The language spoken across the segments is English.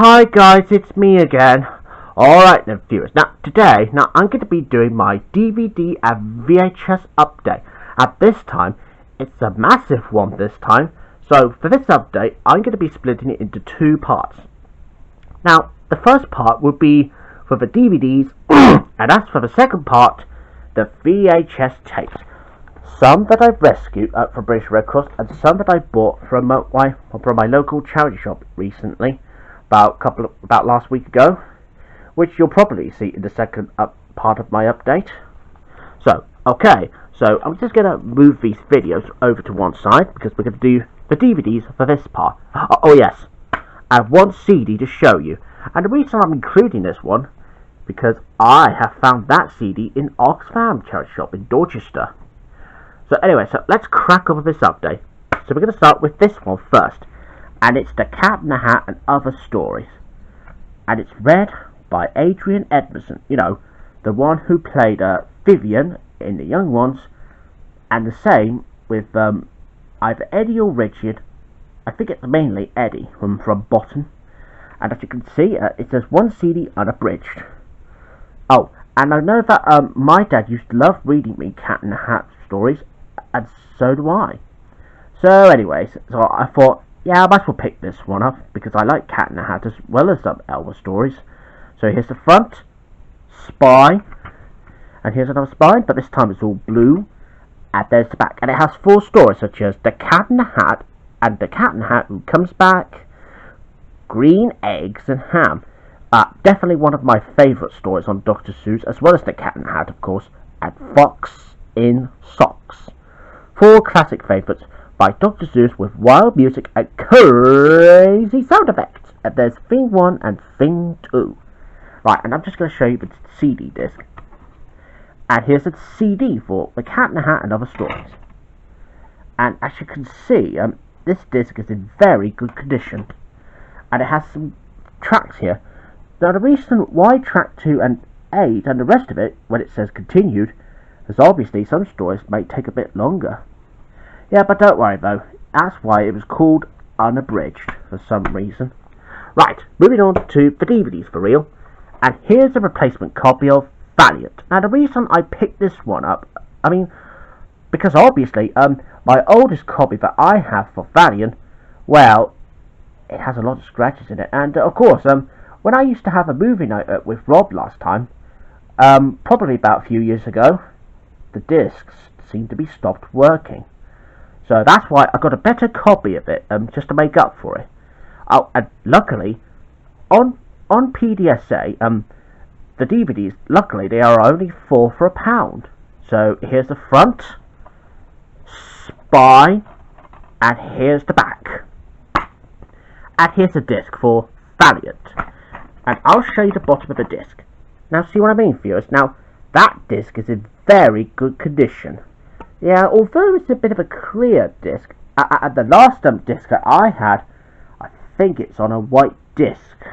Hi guys, it's me again. Alright then viewers, today I'm going to be doing my DVD and VHS update. At this time, it's a massive one this time. So for this update, I'm going to be splitting it into two parts. Now, the first part will be for the DVDs, and as for the second part, the VHS tapes. Some that I've rescued from British Red Cross, and some that I bought from my local charity shop recently. About last week ago, which you'll probably see in the second part of my update. So I'm just going to move these videos over to one side because we're going to do the DVDs for this part. Oh yes, I have one CD to show you, and the reason I'm including this one because I have found that CD in Oxfam charity shop in Dorchester. So anyway, let's crack over this update. So we're going to start with this one first. And it's The Cat in the Hat and Other Stories. And it's read by Adrian Edmondson. You know, the one who played Vivian in The Young Ones. And the same with either Eddie or Richard. I think it's mainly Eddie from Bottom. And as you can see, it says one CD unabridged. Oh, and I know that my dad used to love reading me Cat in the Hat stories. And so do I. So anyways, so I thought, yeah, I might as well pick this one up because I like Cat in the Hat as well as some Elvis stories. So here's the front, spine, and here's another spine, but this time it's all blue. And there's the back, and it has 4 stories such as The Cat in the Hat and The Cat in the Hat Who Comes Back, Green Eggs and Ham. Definitely one of my favourite stories on Dr. Seuss, as well as The Cat in the Hat, of course, and Fox in Socks. 4 classic favourites by Dr. Seuss with wild music and crazy sound effects. And there's thing 1 and thing 2. Right, and I'm just going to show you the CD disc. And here's a CD for The Cat in the Hat and Other Stories. And as you can see, this disc is in very good condition. And it has some tracks here. Now the reason why track 2 and 8 and the rest of it, when it says continued, is obviously some stories may take a bit longer. Yeah, but don't worry though, that's why it was called unabridged for some reason. Right, moving on to the DVDs for real. And here's a replacement copy of Valiant. Now the reason I picked this one up, because obviously, my oldest copy that I have for Valiant, well, it has a lot of scratches in it. And of course, when I used to have a movie night with Rob last time, probably about a few years ago, the discs seemed to be stopped working. So that's why I got a better copy of it, just to make up for it. Oh, and luckily, on PDSA, the DVDs, luckily they are only 4 for £1. So here's the front, spine, and here's the back. And here's the disc for Valiant. And I'll show you the bottom of the disc. Now see what I mean, viewers? Now, that disc is in very good condition. Yeah, although it's a bit of a clear disc, the last disc that I had, I think it's on a white disc,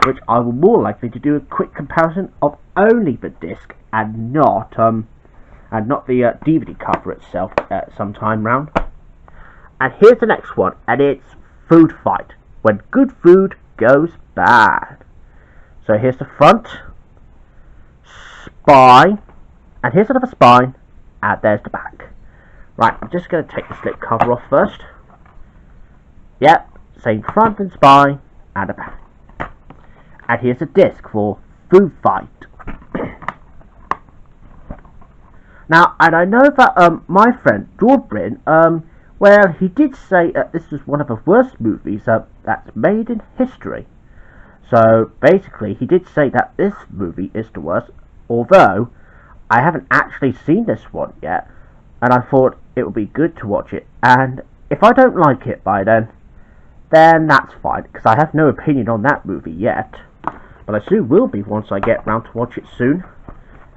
which I will more likely to do a quick comparison of only the disc and not the DVD cover itself sometime round. And here's the next one, and it's Food Fight, when good food goes bad. So here's the front, spine, and here's another spine. And there's the back. Right, I'm just going to take the slip cover off first. Yep, same front and spine and the back. And here's a disc for Food Fight. Now, and I know that my friend George Bryn, well, he did say this was one of the worst movies that's made in history. So basically, he did say that this movie is the worst, although I haven't actually seen this one yet, and I thought it would be good to watch it, and if I don't like it by then that's fine, because I have no opinion on that movie yet, but I soon will be once I get round to watch it soon,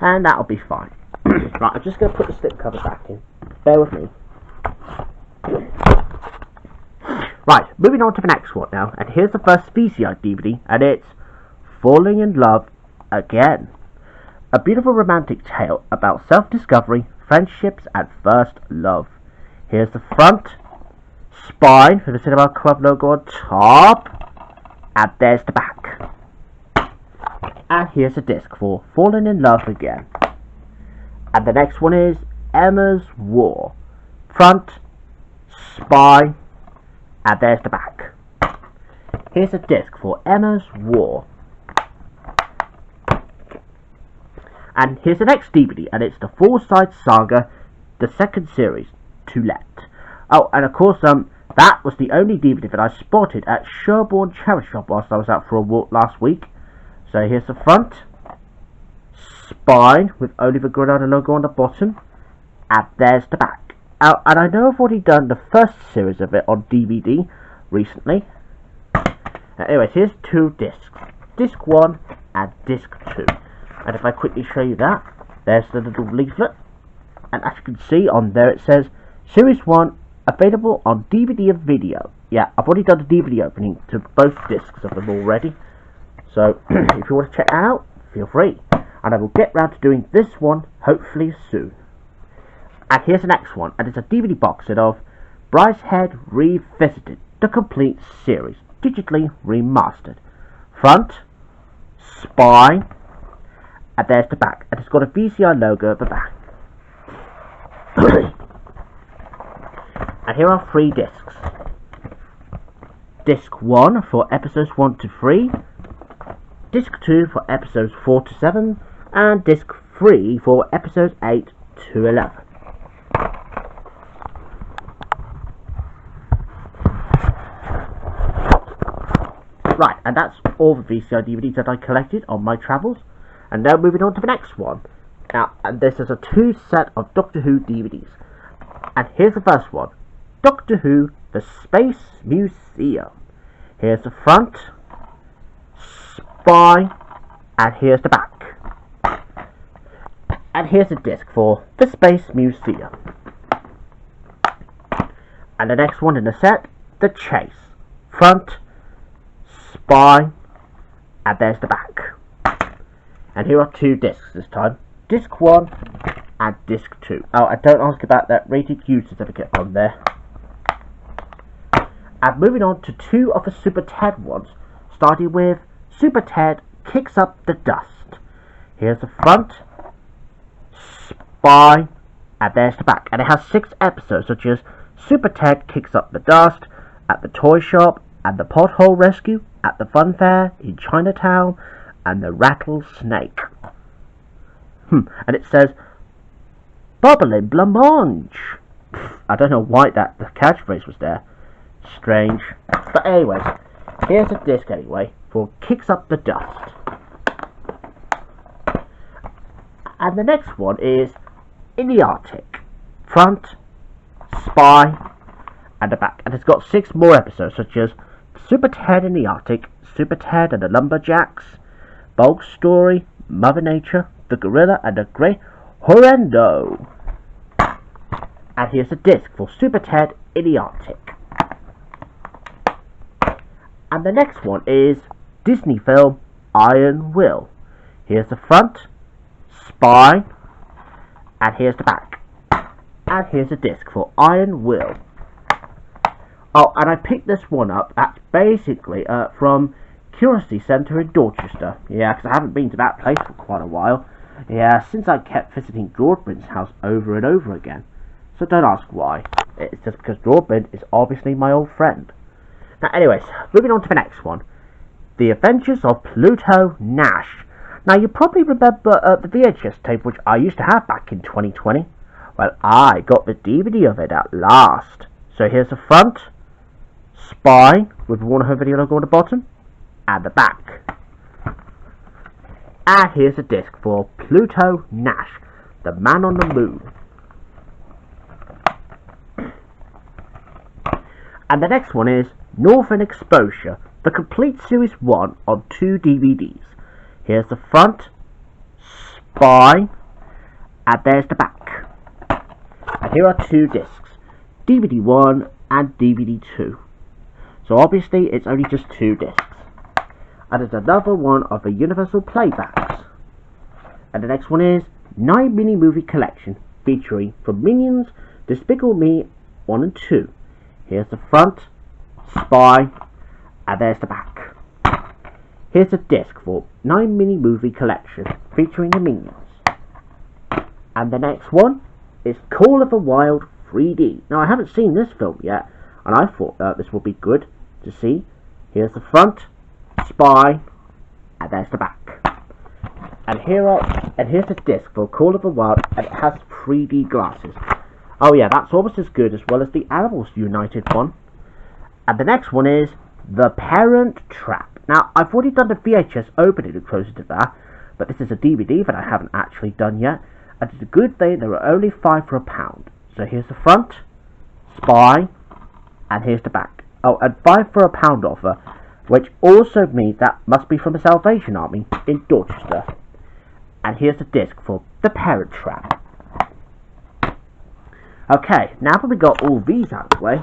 and that'll be fine. Right, I'm just going to put the slipcover back in, bear with me. Right, moving on to the next one now, and here's the first VCR DVD, and it's Falling in Love Again. A beautiful romantic tale about self-discovery, friendships, and first love. Here's the front, spine for the Cinema Club logo on top, and there's the back. And here's a disc for Falling in Love Again. And the next one is Emma's War. Front, spine, and there's the back. Here's a disc for Emma's War. And here's the next DVD, and it's the Four-Side Saga, the second series, To Let. Oh, and of course, that was the only DVD that I spotted at Sherborne Charity Shop whilst I was out for a walk last week. So here's the front, spine with Oliver Granada logo on the bottom, and there's the back. Oh, and I know I've already done the first series of it on DVD recently. Anyways, here's two discs, disc 1 and disc 2. And if I quickly show you that, there's the little leaflet, and as you can see on there it says Series 1 available on DVD and video. Yeah, I've already done the DVD opening to both discs of them already. So, if you want to check it out, feel free. And I will get round to doing this one, hopefully soon. And here's the next one, and it's a DVD box set of Brideshead Revisited, the complete series, digitally remastered. Front, spine, and there's the back. And it's got a VCR logo at the back. And here are 3 discs. Disc 1 for episodes 1 to 3. Disc 2 for episodes 4 to 7, and Disc 3 for episodes 8 to 11. Right, and that's all the VCR DVDs that I collected on my travels, and now moving on to the next one. Now, and this is a 2 set of Doctor Who DVDs, and here's the first one, Doctor Who, the Space Museum. Here's the front, spine, and here's the back. And here's a disc for the Space Museum. And the next one in the set, The Chase. Front, spine, and there's the back. And here are 2 discs this time. Disc 1 and Disc 2. Oh, and don't ask about that rated U certificate on there. And moving on to 2 of the Super Ted ones, starting with Super Ted Kicks Up the Dust. Here's the front, spine, and there's the back. And it has 6 episodes, such as Super Ted Kicks Up the Dust, At the Toy Shop, and the Pothole Rescue, At the Fun Fair, in Chinatown, and the Rattlesnake. And it says, Bubbling Blancmange. I don't know why the catchphrase was there. Strange. But anyways, here's a disc anyway for Kicks Up the Dust. And the next one is In the Arctic. Front, spine, and the back. And it's got 6 more episodes, such as Super Ted in the Arctic, Super Ted and the Lumberjacks, Bulk Story, Mother Nature, The Gorilla and the Great Horrendo. And here's a disc for Super Ted in the Arctic. And the next one is Disney film Iron Will. Here's the front, spine, and here's the back. And here's a disc for Iron Will. Oh, and I picked this one up. That's basically from Curiosity Centre in Dorchester. Yeah, because I haven't been to that place for quite a while. Yeah, since I kept visiting Broadbent's house over and over again. So don't ask why. It's just because Broadbent is obviously my old friend. Now, anyways, moving on to the next one. The Adventures of Pluto Nash. Now, you probably remember the VHS tape which I used to have back in 2020. Well, I got the DVD of it at last. So here's the front, spine with Warner Home Video logo on the bottom, and the back. And here's a disc for Pluto Nash, the Man on the Moon. And the next one is Northern Exposure, the complete Series 1 on 2 DVDs. Here's the front, spine, and there's the back. And here are 2 discs, DVD 1 and DVD 2. So obviously it's only just 2 discs. And there's another one of the Universal Playbacks. And the next one is 9 Mini Movie Collection, featuring from Minions, Despicable Me 1 and 2. Here's the front, spine, and there's the back. here's a disc for 9 mini movie collection featuring the Minions. And the next one is Call of the Wild 3D. Now I haven't seen this film yet, and I thought this would be good to see. Here's the front, spine, and there's the back. And here's a disc for Call of the Wild, and it has 3D glasses. Oh yeah, that's almost as good as well as the Animals United one. And the next one is The Parent Trap. Now, I've already done the VHS opening and closing to that, but this is a DVD that I haven't actually done yet. And it's a good thing they were only 5 for £1. So here's the front, spine, and here's the back. Oh, and 5 for £1 offer, which also means that must be from the Salvation Army in Dorchester. And here's the disc for The Parent Trap. Okay, now that we got all these out of the way,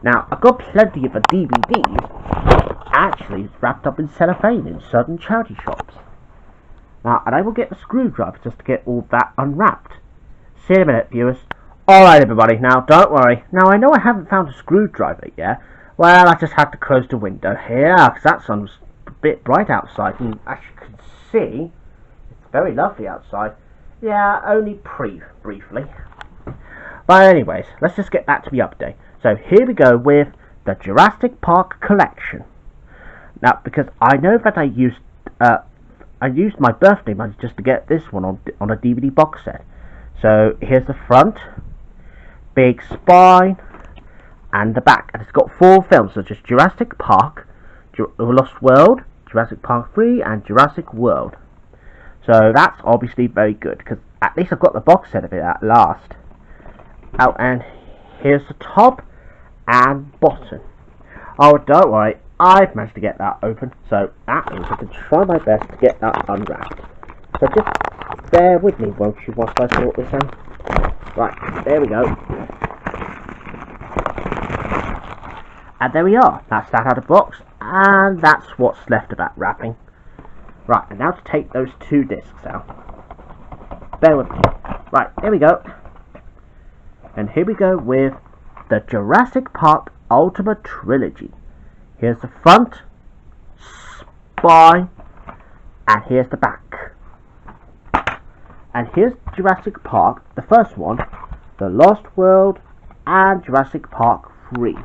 now I've got plenty of the DVDs actually wrapped up in cellophane in certain charity shops. Now, and I will get the screwdriver just to get all that unwrapped. See you in a minute, viewers. Alright everybody, now don't worry. Now I know I haven't found a screwdriver yet. Well, I just had to close the window here, because that sun was a bit bright outside, and as you can see, it's very lovely outside. Yeah, only briefly. But anyways, let's just get back to the update. So here we go with the Jurassic Park collection. Now, because I know that I used my birthday money just to get this one on a DVD box set. So here's the front, big spine, and the back. And it's got 4 films such as Jurassic Park, Lost World, Jurassic Park 3, and Jurassic World. So that's obviously very good, because at least I've got the box set of it at last. Oh, and here's the top and bottom. Oh, don't worry, I've managed to get that open, so that means I can try my best to get that unwrapped. So just bear with me, won't you, whilst I sort this out. Right, there we go. And there we are, that's that out of the box, and that's what's left of that wrapping. Right, and now to take those 2 discs out. Bear with me. Right, here we go. And here we go with the Jurassic Park Ultimate Trilogy. Here's the front, spine, and here's the back. And here's Jurassic Park, the first one, The Lost World, and Jurassic Park 3.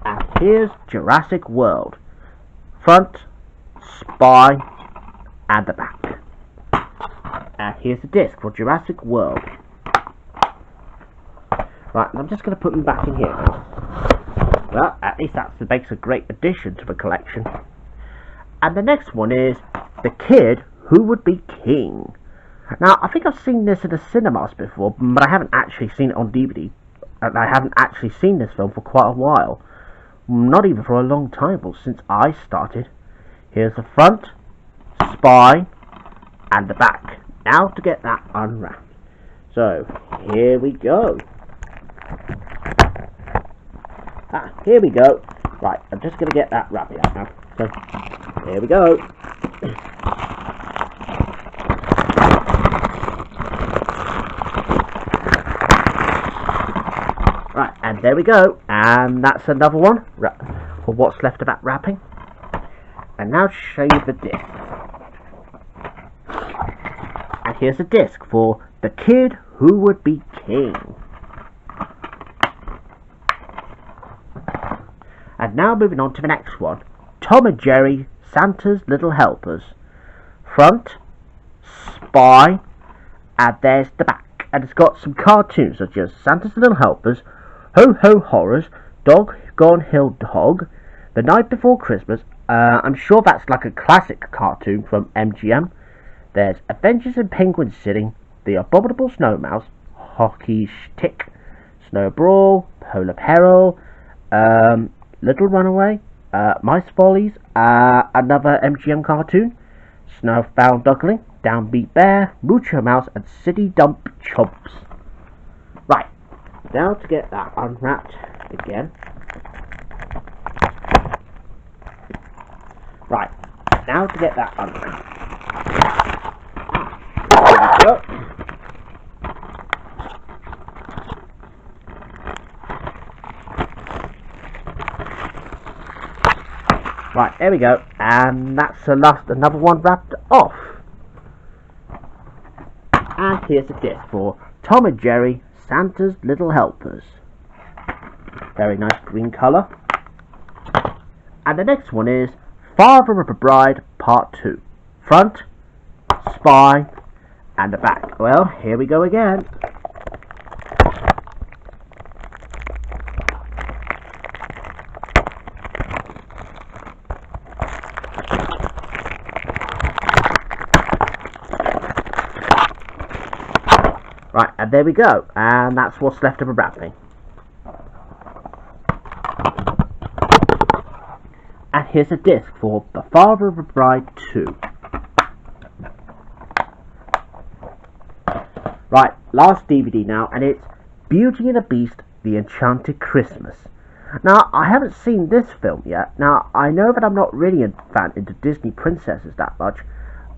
And here's Jurassic World, front, spine, and the back. And here's the disc for Jurassic World. Right, and I'm just going to put them back in here now. Well, at least that makes a great addition to the collection. And the next one is The Kid Who Would Be King. Now, I think I've seen this in the cinemas before, but I haven't actually seen it on DVD. And I haven't actually seen this film for quite a while. Not even for a long time, but since I started. Here's the front, spine, and the back. Now to get that unwrapped. So, here we go. Here we go. Right, I'm just going to get that wrapping out now. So, here we go. Right, and there we go. And that's another one for what's left of that wrapping. And now to show you the disc. And here's a disc for The Kid Who Would Be King. And now moving on to the next one. Tom and Jerry, Santa's Little Helpers. Front, spine, and there's the back. And it's got some cartoons such as Santa's Little Helpers, Ho Ho Horrors, Dog Gone Hill Dog, The Night Before Christmas. I'm sure that's like a classic cartoon from MGM. There's Adventures in Penguin City, The Abominable Snow Mouse, Hockey Stick, Snow Brawl, Polar Peril, Little Runaway, Mice Follies, another MGM cartoon, Snowbound Duckling, Downbeat Bear, Mucho Mouse, and City Dump Chumps. Right, now to get that unwrapped again. Right, now to get that unwrapped. There we go. Right, there we go, and that's the last, another one wrapped off. And here's a disc for Tom and Jerry, Santa's Little Helpers. Very nice green colour. And the next one is Father of a Bride Part 2. Front, spine, and the back. Well, here we go again. Right, and there we go. And that's what's left of the wrapping. And here's a disc for The Father of a Bride 2. Right, last DVD now, and it's Beauty and the Beast, The Enchanted Christmas. Now, I haven't seen this film yet. Now, I know that I'm not really a fan into Disney princesses that much,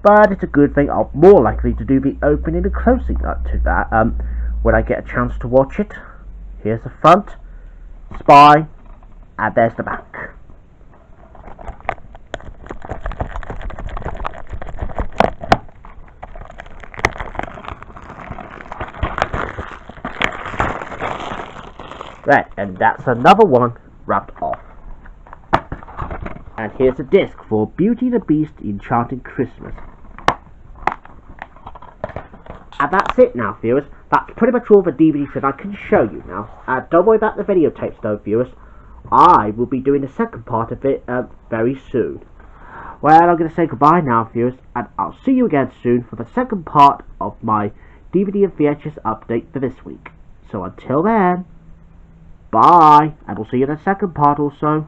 but it's a good thing. I'm more likely to do the opening and closing up to that when I get a chance to watch it. Here's the front, spine, and there's the back. Right, and that's another one wrapped off. And here's a disc for Beauty and the Beast, The Enchanted Christmas. And that's it now, viewers. That's pretty much all the DVDs that I can show you now. Don't worry about the videotapes though, viewers. I will be doing the second part of it very soon. Well, I'm going to say goodbye now, viewers, and I'll see you again soon for the second part of my DVD and VHS update for this week. So until then, bye, and we'll see you in the second part also.